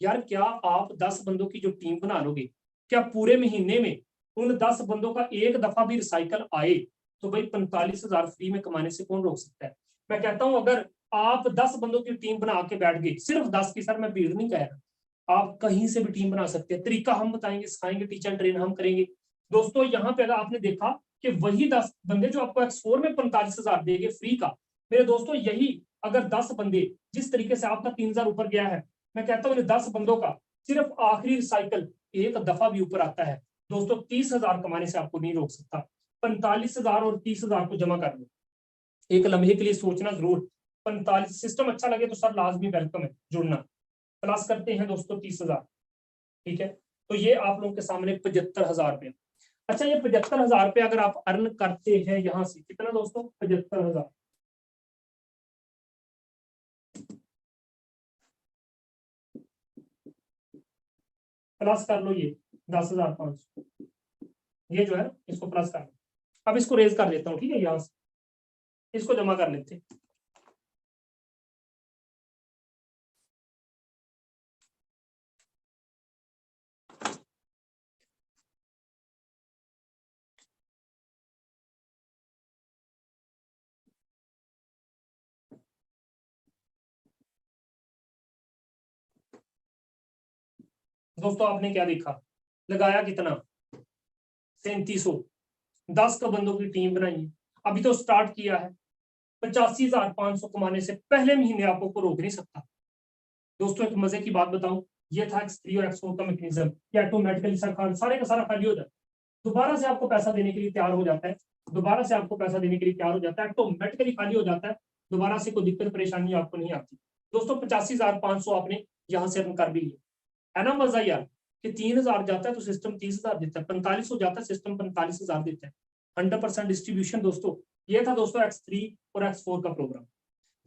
यार क्या आप 10 बंदों की जो टीम बना लोगे, क्या पूरे महीने में उन 10 बंदों का एक दफा भी रिसाइकल आए, तो भाई 45,000 फ्री में कमाने से कौन रोक सकता है। मैं कहता हूं अगर आप 10 बंदों की टीम बना के बैठ गए, सिर्फ 10 की, सर मैं भीड़ नहीं कह रहा, आप कहीं से भी टीम बना सकते हैं। तरीका हम बताएंगे, सिखाएंगे, टीचर ट्रेन हम करेंगे। दोस्तों यहाँ पे अगर आपने देखा कि वही 10 बंदे जो आपको X4 में 45,000 देंगे फ्री का, मेरे दोस्तों यही अगर 10 बंदे, जिस तरीके से आपका 3000 ऊपर गया है, मैं कहता हूँ 10 बंदों का सिर्फ आखिरी रिसाइकल एक दफा भी ऊपर आता है, दोस्तों 30,000 कमाने से आपको नहीं रोक सकता। 45,000 और 30,000 को जमा कर लो, एक लम्हे के लिए सोचना जरूर। 45 सिस्टम अच्छा लगे तो सर लाजमी वेलकम है जुड़ना। प्लस करते हैं दोस्तों 30,000, ठीक है। तो ये आप लोगों के सामने 75,000 रुपये। अच्छा, ये 75,000 रुपये अगर आप अर्न करते हैं यहां से, कितना दोस्तों? 75,000 प्लस कर लो ये 10,500, ये जो है ना इसको प्लस कर लो। अब इसको रेज कर देता हूँ, ठीक है, यहां से इसको जमा कर लेते हैं। दोस्तों आपने क्या देखा, लगाया कितना? 3700, 10 का बंदों की टीम बनाई, अभी तो स्टार्ट किया है। 85,500 कमाने से पहले महीने आपको को रोक नहीं सकता। दोस्तों एक मजे की बात बताऊं, ये था X3 और X4 का मैकेनिज्म, कि ऑटोमेटिकली सारे का सारा खाली हो जाता है, दोबारा से आपको पैसा देने के लिए तैयार हो जाता है, दोबारा से आपको पैसा देने के लिए तैयार हो जाता है, ऑटोमेटिकली खाली हो जाता है, दोबारा से कोई दिक्कत परेशानी आपको नहीं आती। दोस्तों 85,500 आपने यहाँ से अर्न कर भी लिया, है ना। मजा यार कि 3000 जाता है तो सिस्टम 30,000 देता है, 4500 जाता है सिस्टम 45,000 देता है। 100% डिस्ट्रीब्यूशन दोस्तों। ये था दोस्तों X3 और X4 का प्रोग्राम।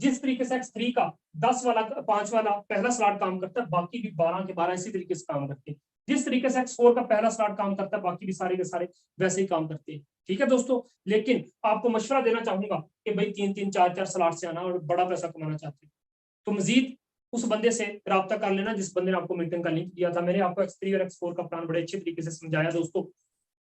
जिस तरीके से X3 का 10 वाला 5 वाला पहला स्लॉट काम करता है, बाकी भी 12 के 12 इसी तरीके से काम करते हैं। जिस तरीके से X4 का पहला स्लॉट काम करता है, बाकी भी सारे के सारे वैसे ही काम करते हैं। ठीक है दोस्तों, लेकिन आपको मशवरा देना चाहूंगा कि भाई 3-3 4-4 स्लॉट से आना और बड़ा पैसा कमाना चाहते हैं तो मजीद उस बंदे से राब्ता कर लेना जिस बंदे ने आपको मीटिंग का लिंक दिया था। मैंने आपको X3 और X4 का प्लान बड़े अच्छे तरीके से समझाया दोस्तों।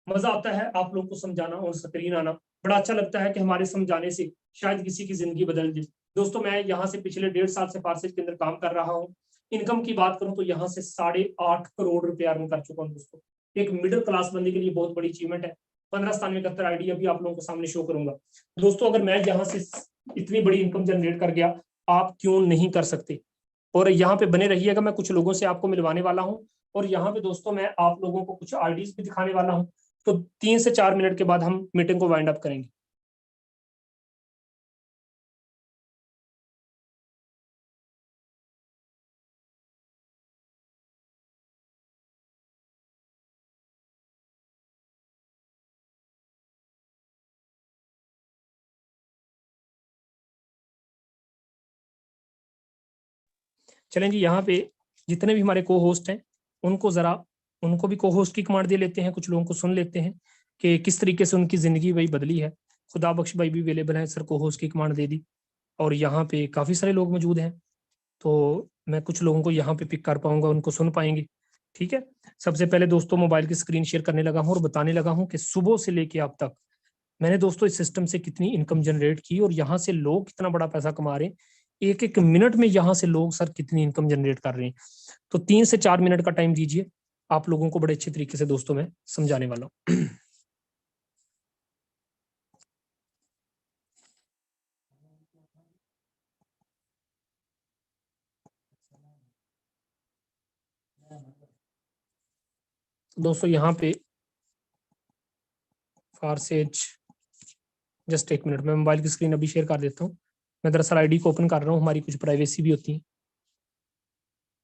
मजा आता है आप लोगों को समझाना और स्क्रीन आना, बड़ा अच्छा लगता है कि हमारे समझाने से शायद किसी की जिंदगी बदल जाए। दोस्तों मैं यहाँ से पिछले 1.5 साल से फारसेज के अंदर काम कर रहा हूँ। इनकम की बात करूं तो यहाँ से 8.5 करोड़ रुपया अर्न कर चुका हूँ दोस्तों। एक मिडिल क्लास बंदे के लिए बहुत बड़ी अचीवमेंट है। 159771 आईडी अभी आप लोगों के सामने शो करूंगा दोस्तों। अगर मैं यहाँ से इतनी बड़ी इनकम जनरेट कर गया, आप क्यों नहीं कर सकते। और यहाँ पे बने रहिएगा, मैं कुछ लोगों से आपको मिलवाने वाला हूँ और यहाँ पे दोस्तों मैं आप लोगों को कुछ आईडीज भी दिखाने वाला हूँ। तो 3 से 4 मिनट के बाद हम मीटिंग को वाइंड अप करेंगे। चलें जी, यहाँ पे जितने भी हमारे को होस्ट हैं उनको जरा उनको भी को होस्ट की कमांड दे लेते हैं, कुछ लोगों को सुन लेते हैं कि किस तरीके से उनकी जिंदगी भाई बदली है। खुदा बख्श भाई भी अवेलेबल है, सर को होस्ट की कमांड दे दी और यहाँ पे काफी सारे लोग मौजूद हैं तो मैं कुछ लोगों को यहाँ पे पिक कर पाऊंगा, उनको सुन पाएंगे। ठीक है, सबसे पहले दोस्तों मोबाइल की स्क्रीन शेयर करने लगा हूँ और बताने लगा हूँ कि सुबह से लेके अब तक मैंने दोस्तों इस सिस्टम से कितनी इनकम जनरेट की और यहाँ से लोग कितना बड़ा पैसा कमा रहे हैं। एक एक मिनट में यहाँ से लोग सर कितनी इनकम जनरेट कर रहे हैं। तो 3 से 4 मिनट का टाइम दीजिए, आप लोगों को बड़े अच्छे तरीके से दोस्तों मैं समझाने वाला हूँ। दोस्तों यहाँ पे फारसेज, जस्ट 1 मिनट में मोबाइल की स्क्रीन अभी शेयर कर देता हूँ। मैं दरअसल आईडी को ओपन कर रहा हूँ, हमारी कुछ प्राइवेसी भी होती है।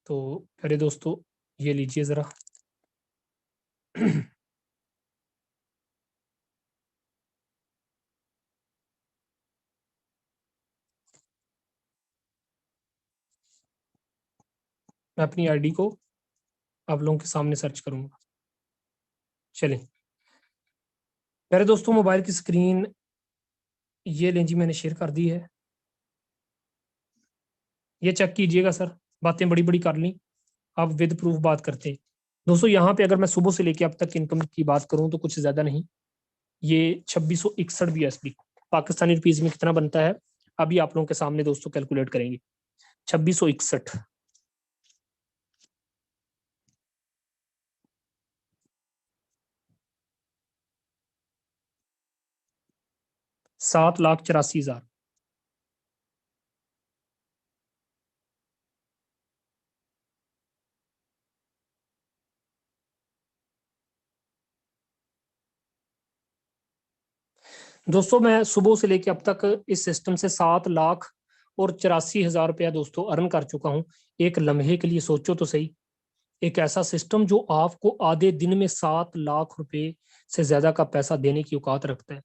तो प्यारे दोस्तों ये लीजिए जरा। मैं अपनी आईडी को आप लोगों के सामने सर्च करूंगा। चलें प्यारे दोस्तों, मोबाइल की स्क्रीन ये लें जी, मैंने शेयर कर दी है। ये चेक कीजिएगा सर, बातें बड़ी बड़ी कर ली, अब विद प्रूफ बात करते हैं। दोस्तों यहाँ पे अगर मैं सुबह से लेके अब तक इनकम की बात करूं तो कुछ ज्यादा नहीं, ये 2661 BSB पाकिस्तानी रुपीज में कितना बनता है अभी आप लोगों के सामने दोस्तों कैलकुलेट करेंगे। 2661 7,84,000। दोस्तों मैं सुबह से लेके अब तक इस सिस्टम से 7,84,000 रुपया दोस्तों अर्न कर चुका हूं। एक लम्हे के लिए सोचो तो सही, एक ऐसा सिस्टम जो आपको आधे दिन में 7 लाख रुपए से ज्यादा का पैसा देने की औकात रखता है।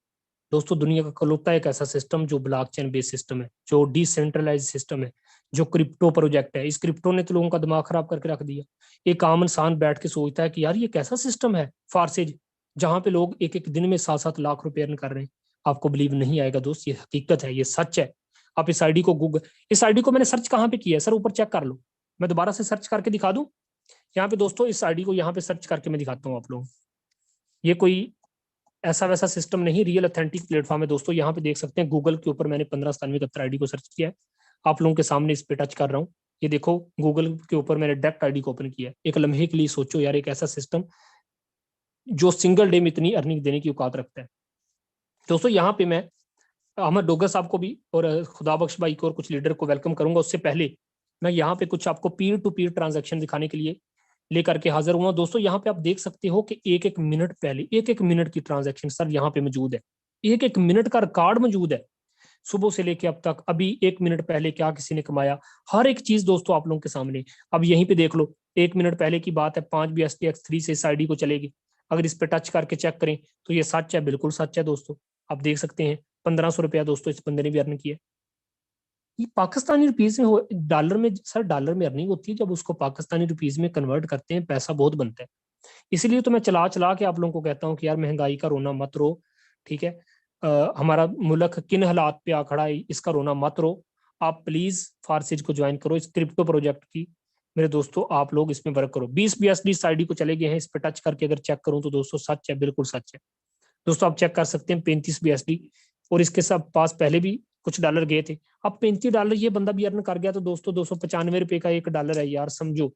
दोस्तों दुनिया का इकलौता एक ऐसा सिस्टम जो ब्लॉकचेन बेस्ड सिस्टम है, जो डिसेंट्रलाइज सिस्टम है, जो क्रिप्टो प्रोजेक्ट है। इस क्रिप्टो ने तो लोगों का दिमाग खराब करके रख दिया। एक आम इंसान बैठ के सोचता है कि यार ये कैसा सिस्टम है फारसेज, जहां पे लोग एक एक दिन में 7-7 लाख रुपए अर्न कर रहे हैं। आपको बिलीव नहीं आएगा दोस्त, ये हकीकत है, ये सच है। आप इस आईडी को गूगल, इस आईडी को मैंने सर्च कहाँ पे किया है सर, ऊपर चेक कर लो, मैं दोबारा से सर्च करके दिखा दूं। यहाँ पे दोस्तों इस आईडी को यहाँ पे सर्च करके मैं दिखाता हूँ आप लोगों को। ये कोई ऐसा वैसा सिस्टम नहीं, रियल ऑथेंटिक प्लेटफॉर्म है दोस्तों। यहाँ पे देख सकते हैं गूगल के ऊपर मैंने 159771 आईडी को सर्च किया है, आप लोगों के सामने इस पे टच कर रहा हूँ। ये देखो गूगल के ऊपर मैंने डायरेक्ट आईडी को ओपन किया है। एक लम्हे के लिए सोचो यार, एक ऐसा सिस्टम जो सिंगल डे में इतनी अर्निंग देने की औकात रखता है। दोस्तों यहाँ पे मैं अहमद डोगर साहब को भी और खुदा बख्श भाई को और कुछ लीडर को वेलकम करूंगा। उससे पहले मैं यहाँ पे कुछ आपको पीयर टू पीयर ट्रांजैक्शन दिखाने के लिए लेकर के हाजिर हुआ। दोस्तों यहाँ पे आप देख सकते हो कि एक एक मिनट पहले, एक एक मिनट की ट्रांजैक्शन सर यहाँ पे मौजूद है, एक एक मिनट का रिकॉर्ड मौजूद है। सुबह से लेके अब तक अभी 1 मिनट पहले क्या किसी ने कमाया, हर एक चीज दोस्तों आप लोगों के सामने। अब यहीं पे देख लो, 1 मिनट पहले की बात है, 5 BST X3 से इस आईडी को चलेगी। अगर इस पे टच करके चेक करें तो ये सच है, बिल्कुल सच है दोस्तों। आप देख सकते हैं 1500 रुपया दोस्तों इस बंदे ने भी अर्न किया। ये पाकिस्तानी रुपीज में डॉलर में सर, डॉलर में अर्निंग होती है, जब उसको पाकिस्तानी रुपीज में कन्वर्ट करते हैं पैसा बहुत बनता है। इसीलिए तो मैं चला चला के आप लोगों को कहता हूँ कि यार महंगाई का रोना मत रो, ठीक है। हमारा मुल्क किन हालात पे आ खड़ा है, इसका रोना मत रो। आप प्लीज फारसेज को ज्वाइन करो, इस क्रिप्टो प्रोजेक्ट की मेरे दोस्तों, आप लोग इसमें वर्क करो। 20 BSD आईडी को चले गए हैं, इस पर टच करके अगर चेक करूं तो दोस्तों सच है, बिल्कुल सच है दोस्तों। आप चेक कर सकते हैं 35 BSD, और इसके सब पास पहले भी कुछ डॉलर गए थे। अब $35 ये बंदा भी अर्न कर गया तो दोस्तों $295 का $1 है यार, समझो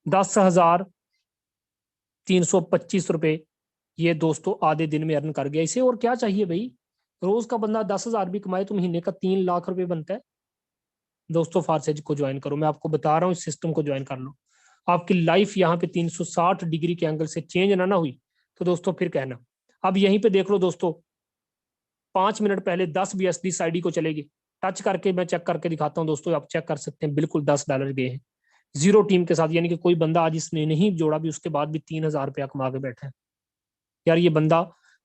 10,325 रुपए ये दोस्तों आधे दिन में अर्न कर गया। इसे और क्या चाहिए भाई? रोज का बंदा 10,000 भी कमाए तो महीने का 3 लाख रुपए बनता है। दोस्तों फारसेज को ज्वाइन करो, मैं आपको बता रहा हूँ, इस सिस्टम को ज्वाइन कर लो। आपकी लाइफ यहाँ पे 360 डिग्री के एंगल से चेंज ना हुई तो दोस्तों फिर कहना। अब यहीं पे देख लो दोस्तों, 5 मिनट पहले 10 BSD आईडी को चलेगी, टच करके मैं चेक करके दिखाता हूँ दोस्तों, आप चेक कर सकते हैं, बिल्कुल $10 गए हैं जीरो टीम के साथ। यानी कि कोई बंदा आज इसने नहीं जोड़ा भी, उसके बाद भी 3,000 रुपया कमा के बैठा है। यार ये बंदा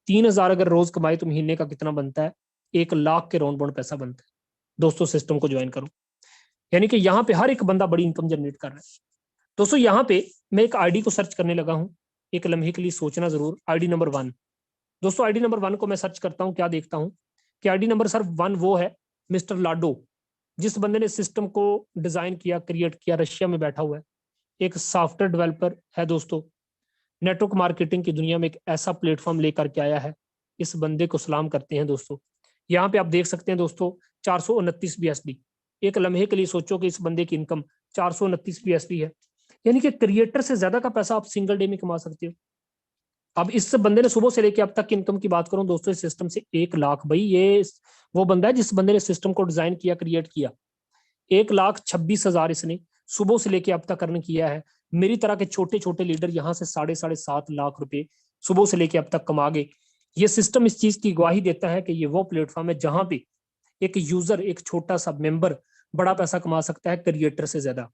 3,000 अगर रोज कमाए तो महीने का कितना बनता है? 1 लाख के राउंड बाउंड पैसा बनता है। दोस्तों सिस्टम को ज्वाइन करो, यानी कि यहाँ पे हर एक बंदा बड़ी इनकम जनरेट कर रहा है। दोस्तों यहाँ पे मैं एक आईडी को सर्च करने लगा हूँ, एक लम्हे के लिए सोचना जरूर। आईडी नंबर 1 दोस्तों, आईडी नंबर 1 को मैं सर्च करता हूँ, क्या देखता हूँ कि आईडी नंबर सर 1 वो है मिस्टर लाडो, जिस बंदे ने सिस्टम को डिजाइन किया, क्रिएट किया, रशिया में बैठा हुआ है, एक सॉफ्टवेयर डेवलपर है दोस्तों। नेटवर्क मार्केटिंग की दुनिया में एक ऐसा प्लेटफॉर्म लेकर के आया है, इस बंदे को सलाम करते हैं दोस्तों। यहाँ पे आप देख सकते हैं दोस्तों 429 BSD। एक लम्हे के लिए सोचो कि इस बंदे की इनकम 429 BSD है, यानी कि क्रिएटर से ज्यादा का पैसा आप सिंगल डे में कमा सकते हो। अब इस बंदे ने सुबह से लेकर अब तक की इनकम की बात करूं दोस्तों, इस सिस्टम से 1 लाख, भाई ये वो बंदा है जिस बंदे ने सिस्टम को डिजाइन किया, क्रिएट किया। 1,26,000 इसने सुबह से लेकर अब तक अर्न किया है। मेरी तरह के छोटे छोटे लीडर यहाँ से 7.5 लाख रुपए सुबह से लेकर अब तक कमा गए। ये सिस्टम इस चीज की गवाही देता है कि ये वो प्लेटफॉर्म है जहां पे एक यूजर, एक छोटा सा मेंबर बड़ा पैसा कमा सकता है, क्रिएटर से ज्यादा,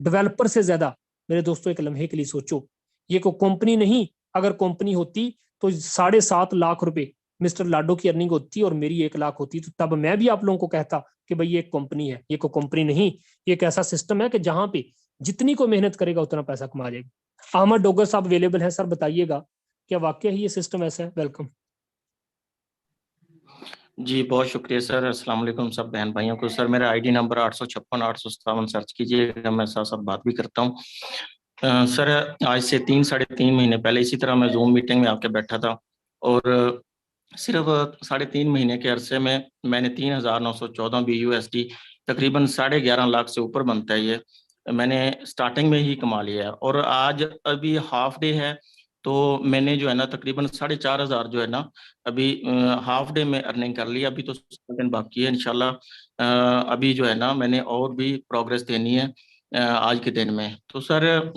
डेवलपर से ज्यादा। मेरे दोस्तों एक लम्हे के लिए सोचो, ये कोई कंपनी नहीं, अगर कंपनी होती तो 7.5 लाख रुपए मिस्टर लाडो की अर्निंग होती और मेरी 1 लाख होती, तो तब मैं भी आप लोगों को कहता कि भाई ये एक कंपनी है। ये कोई कंपनी नहीं, ये एक ऐसा सिस्टम है कि जहां पे जितनी को मेहनत करेगा उतना पैसा कमा जाएगा। अहमद डोगर साहब अवेलेबल है सर, बताइएगा क्या वाकई ही ये सिस्टम ऐसा है? वेलकम। जी बहुत शुक्रिया सर। अस्सलाम वालेकुम सब बहन भाइयों को। सर मेरा आईडी नंबर 856-857 सर्च कीजिएगा, मैं साथ साथ बात भी करता हूँ। सर आज से 3-3.5 महीने पहले इसी तरह मैं जूम मीटिंग में आके बैठा था, और सिर्फ 3.5 महीने के अरसे में मैंने 3,914 BUSD, तकरीबन 11.5 लाख से ऊपर बनता है, ये मैंने स्टार्टिंग में ही कमा लिया है। और आज अभी हाफ डे है, तो मैंने जो है ना तकरीबन 4,500 जो है ना अभी हाफ डे में अर्निंग कर लिया। अभी तो 7 दिन बाकी है इंशाल्लाह। अभी जो है ना मैंने और भी प्रोग्रेस देनी है आज के दिन में। तो सर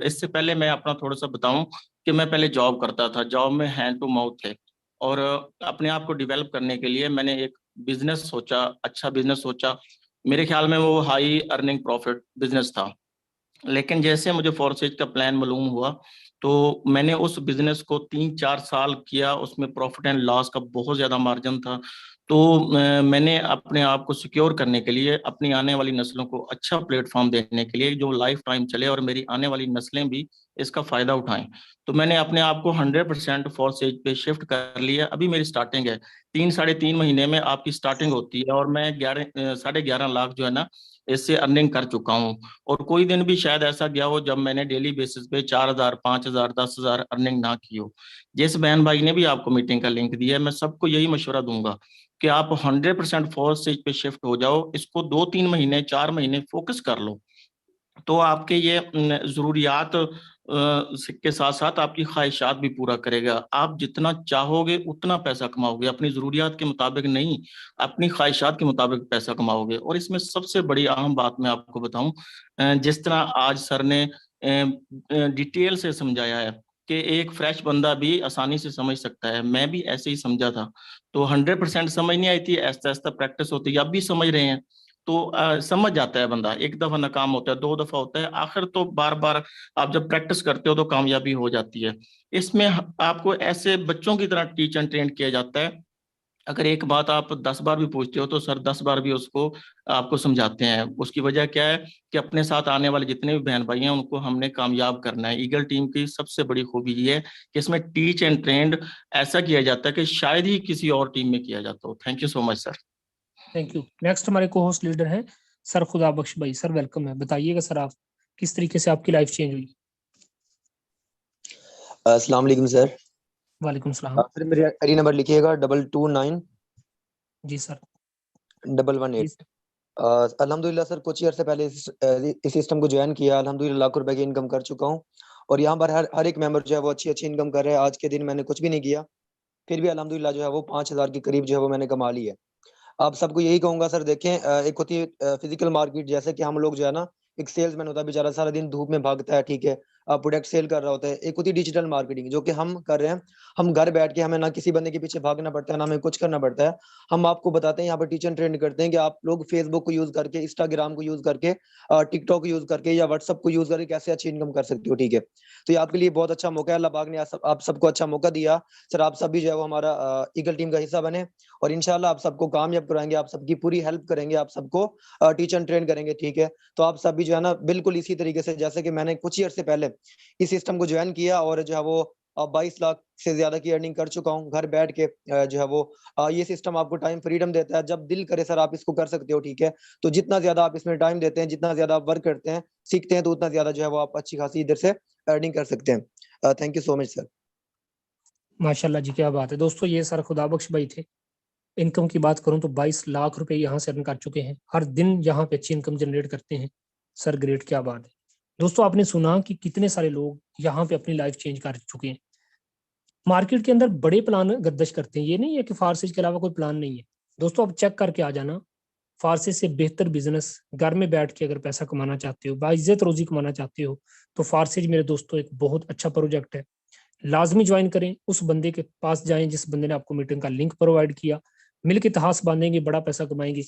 इससे पहले मैं अपना थोड़ा सा बताऊं कि मैं पहले जॉब करता था, जॉब में हैंड टू माउथ थे, और अपने आप को डेवलप करने के लिए मैंने एक बिजनेस सोचा, अच्छा बिजनेस सोचा। मेरे ख्याल में वो हाई अर्निंग प्रॉफिट बिजनेस था। लेकिन जैसे मुझे फॉरसेज का प्लान मालूम हुआ, तो मैंने उस बिजनेस को 3-4 साल किया, उसमें प्रॉफिट एंड लॉस का बहुत ज्यादा मार्जिन था। तो मैंने अपने आप को सिक्योर करने के लिए, अपनी आने वाली नस्लों को अच्छा प्लेटफॉर्म देने के लिए जो लाइफ टाइम चले और मेरी आने वाली नस्लें भी इसका फायदा उठाएं, तो मैंने अपने आप को 100% फॉरसेज पे शिफ्ट कर लिया। अभी मेरी स्टार्टिंग है, 3-3.5 महीने में आपकी स्टार्टिंग होती है, और मैं 11-11.5 लाख जो है ना इससे अर्निंग कर चुका हूँ। और कोई दिन भी शायद ऐसा गया हो जब मैंने डेली बेसिस पे 4,000, 5,000, 10,000 अर्निंग ना की हो। जिस बहन भाई ने भी आपको मीटिंग का लिंक दिया है, मैं सबको यही मशवरा दूंगा कि आप 100% फोर्स स्टेज पे शिफ्ट हो जाओ। इसको 2-3 महीने, 4 महीने फोकस कर लो, तो आपके ये जरूरियात के साथ साथ आपकी ख्वाहिशात भी पूरा करेगा। आप जितना चाहोगे उतना पैसा कमाओगे, अपनी जरूरियात के मुताबिक नहीं, अपनी ख्वाहिशात के मुताबिक पैसा कमाओगे। और इसमें सबसे बड़ी अहम बात मैं आपको बताऊं, जिस तरह आज सर ने डिटेल से समझाया है कि एक फ्रेश बंदा भी आसानी से समझ सकता है, मैं भी ऐसे ही समझा था। तो 100% समझ नहीं आई थी, ऐसा ऐसा प्रैक्टिस होती है, अब भी समझ रहे हैं। तो समझ जाता है बंदा। एक दफा नाकाम होता है, 2 दफा होता है, आखिर तो बार बार आप जब प्रैक्टिस करते हो तो कामयाबी हो जाती है। इसमें आपको ऐसे बच्चों की तरह टीच एंड ट्रेन किया जाता है अगर एक बात आप 10 बार भी पूछते हो तो सर 10 बार भी उसको आपको समझाते हैं। उसकी वजह क्या है कि अपने साथ आने वाले जितने भी बहन भाई हैं उनको हमने कामयाब करना है। ईगल टीम की सबसे बड़ी खूबी ये है कि इसमें टीच एंड ट्रेंड ऐसा किया जाता है कि शायद ही किसी और टीम में किया जाता हो। Thank you so much sir. Thank you. Next हमारे को होस्ट लीडर है सर खुदा बख्श भाई। सर वेलकम है, बताइएगा सर आप किस तरीके से आपकी लाइफ चेंज हुई। अस्सलाम वालेकुम सर। वालेकुम सलाम। फिर मेरे आईडी नंबर लिखिएगा 229 जी सर। 118। अल्हम्दुलिल्लाह सर कुछ ईयर से पहले इस सिस्टम को ज्वाइन किया। अल्हम्दुलिल्लाह लाख रुपए की इनकम कर चुका हूँ और यहाँ पर हर एक मेंबर जो है वो अच्छी अच्छी इनकम कर रहे हैं। आज के दिन मैंने कुछ भी नहीं किया, फिर भी अल्हम्दुलिल्लाह जो है वो 5,000 के करीब जो है वो मैंने कमा ली है। आप सबको यही कहूंगा सर, देखें एक होती है फिजिकल मार्केट, जैसे कि हम लोग जो है ना, एक सेल्समैन होता है बेचारा, सारा दिन धूप में भागता है, ठीक है, प्रोडक्ट सेल कर रहा होता है। एक होती है डिजिटल मार्केटिंग जो कि हम कर रहे हैं। हम घर बैठ के, हमें ना किसी बंदे के पीछे भागना पड़ता है, ना हमें कुछ करना पड़ता है। हम आपको बताते हैं, यहाँ पर टीचर ट्रेंड करते हैं कि आप लोग फेसबुक को यूज करके, इंस्टाग्राम को यूज करके, टिकटॉक यूज करके या व्हाट्सअप को यूज करके कैसे अच्छी इनकम कर सकते हो, ठीक है। तो ये आपके लिए बहुत अच्छा मौका है। अल्लाह पाक ने आप सबको अच्छा मौका दिया। सर आप सब भी जो है वो हमारा ईगल टीम का हिस्सा बने और इंशाल्लाह आप सबको कामयाब कराएंगे, आप सबकी पूरी हेल्प करेंगे, आप सबको टीच एंड ट्रेन करेंगे, ठीक है। तो आप सब भी जो है ना बिल्कुल इसी तरीके से, जैसे कि मैंने कुछ ईयर से पहले इस सिस्टम को ज्वाइन किया और जो है वो 22 लाख से ज्यादा की अर्निंग कर चुका हूँ घर बैठ के। जो है वो ये सिस्टम आपको टाइम फ्रीडम देता है, जब दिल करे सर आप इसको कर सकते हो, ठीक है। तो जितना ज्यादा आप इसमें टाइम देते हैं, जितना ज्यादा आप वर्क करते हैं, सीखते हैं, तो उतना ज्यादा जो है वो आप अच्छी खासी इधर से अर्निंग कर सकते हैं। Thank you so much sir. माशाल्लाह जी, क्या बात है दोस्तों। ये सर खुदा बख्श भाई थे। इनकम की बात करूं तो 22 लाख रुपए यहाँ से अर्न कर चुके हैं, हर दिन यहाँ पे अच्छी इनकम जनरेट करते हैं। सर ग्रेट, क्या बात है दोस्तों। आपने सुना कि कितने सारे लोग यहाँ पे अपनी लाइफ चेंज कर चुके हैं। मार्केट के अंदर बड़े प्लान गर्दिश करते हैं, ये नहीं है कि फारसेज के अलावा कोई प्लान नहीं है। दोस्तों आप चेक करके आ जाना, फारसेज से बेहतर बिजनेस घर में बैठ के अगर पैसा कमाना चाहते हो, बाइज्जत रोजी कमाना चाहते हो, तो फारसेज मेरे दोस्तों एक बहुत अच्छा प्रोजेक्ट है। लाजमी ज्वाइन करें, उस बंदे के पास जाएं जिस बंदे ने आपको मीटिंग का लिंक प्रोवाइड किया, मिलकर इतिहास बांधेंगे, बड़ा पैसा कमाएंगे।